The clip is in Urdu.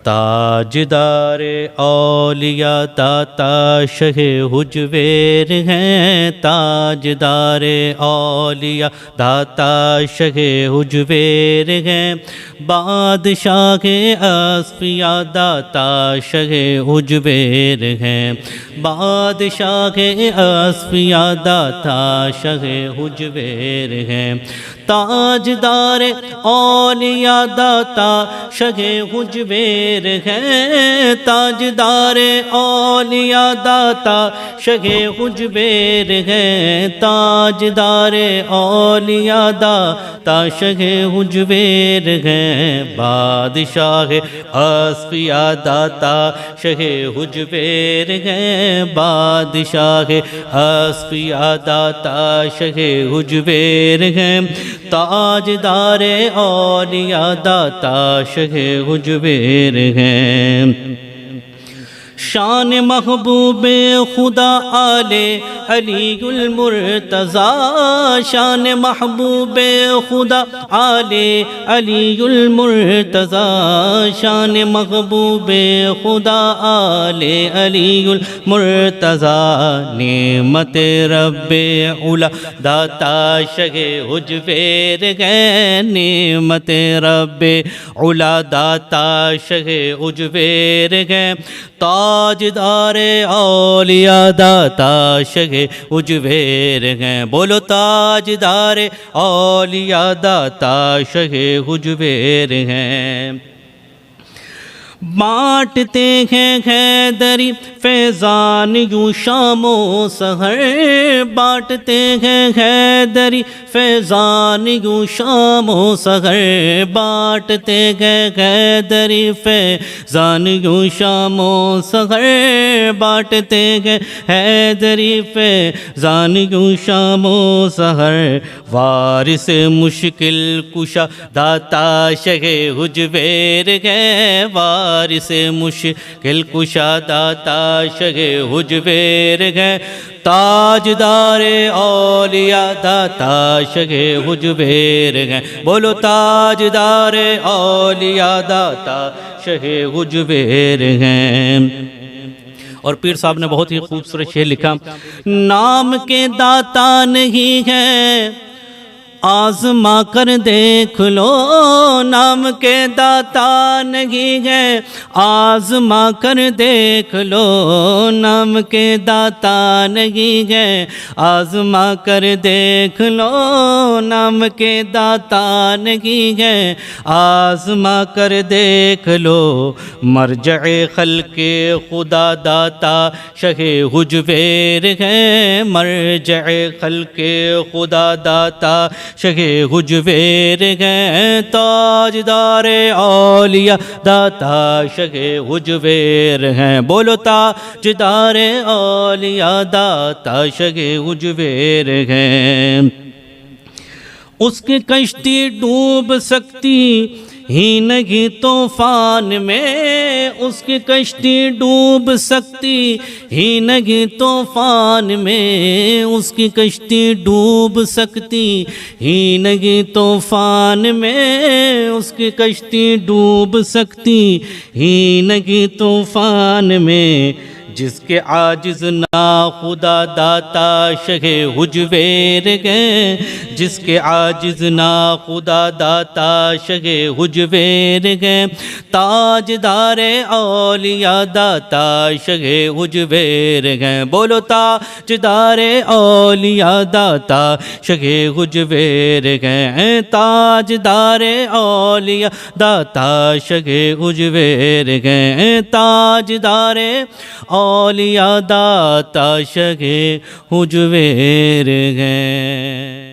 تاجدار اولیاء داتا شہ حجویر ہیں، تاجدار اولیاء داتا شہ حجویر ہیں، بادشاہ اصفیاء داتا شہ حجویر ہیں، بادشاہ اصفیاء داتا شہ حجویر ہیں، تاجدار اولیاء داتا شہ حجویر ہیں، تاجدار اولیاء داتا شہ حجویر ہیں، تاجدار اولیاء داتا شہ حجویر ہیں، بادشاہ اصفیاء داتا شہ حجویر ہیں، بادشاہ اصفیاء داتا شہ حجویر ہیں، تاجدار اولیاء داتا شہ حجویر ہیں، شان محبوب خدا آل علی المرتضی، شان محبوب خدا آل علی المرتضی، شان محبوب خدا آل علی المرتضی، نعمت رب علا داتا شہ حجویر ہیں، نعمت رب علا داتا شہ حجویر ہیں، تاجدار اولیاء داتا شہ حجویر ہیں، بولو تاجدار اولیاء داتا شہ حجویر ہیں، بانٹتے ہیں حیدری فیضان یوں شام و سحر، بانٹتے ہیں حیدری فیضان یوں شام و سحر، بانٹتے ہیں حیدری فیضان یوں شام و سحر، بانٹتے ہیں حیدری فیضان یوں شام و سحر، وارث مشکل کشا داتا شہ حجویر ہیں، وارث مشکل کشا داتا شہ حجویر ہیں، تاجدار اولیاء داتا شہ حجویر ہیں، بولو تاجدار اولیاء داتا شہ حجویر ہیں۔ اور پیر صاحب نے بہت ہی خوبصورت شعر لکھا، نام کے داتا نہیں ہے آزما کر دیکھ لو، نام کے داتا نہیں ہے آزما کر دیکھ لو، نام کے داتا نہیں ہے آزما کر دیکھ لو، نام کے داتا نہیں ہے آزما کر دیکھ لو، مرجع خلق خدا داتا شہ حجویر ہیں، مرجع خلق خدا داتا شہ حجویر ہیں، تاجدار اولیاء داتا شہ حجویر ہیں، بولو تاجدار اولیاء داتا شہ حجویر ہیں، اس کی کشتی ڈوب سکتی ہی نہیں طوفان میں، اس کی کشتی ڈوب سکتی ہی نہیں طوفان میں، اس کی کشتی ڈوب سکتی ہی نہیں طوفان میں، اس کی کشتی ڈوب سکتی ہی نہیں طوفان میں، جس کے عاجز نا خدا داتا شہ حجویر ہیں، جس کے عاجز نا خدا داتا شہ حجویر ہیں، تاجدار اولیاء داتا شہ حجویر ہیں، بولو تاجدار اولیاء داتا شہ حجویر ہیں، تاجدار اولیاء داتا شہ حجویر ہیں، تاجدار اولیاء داتا شہ حجویر ہیں۔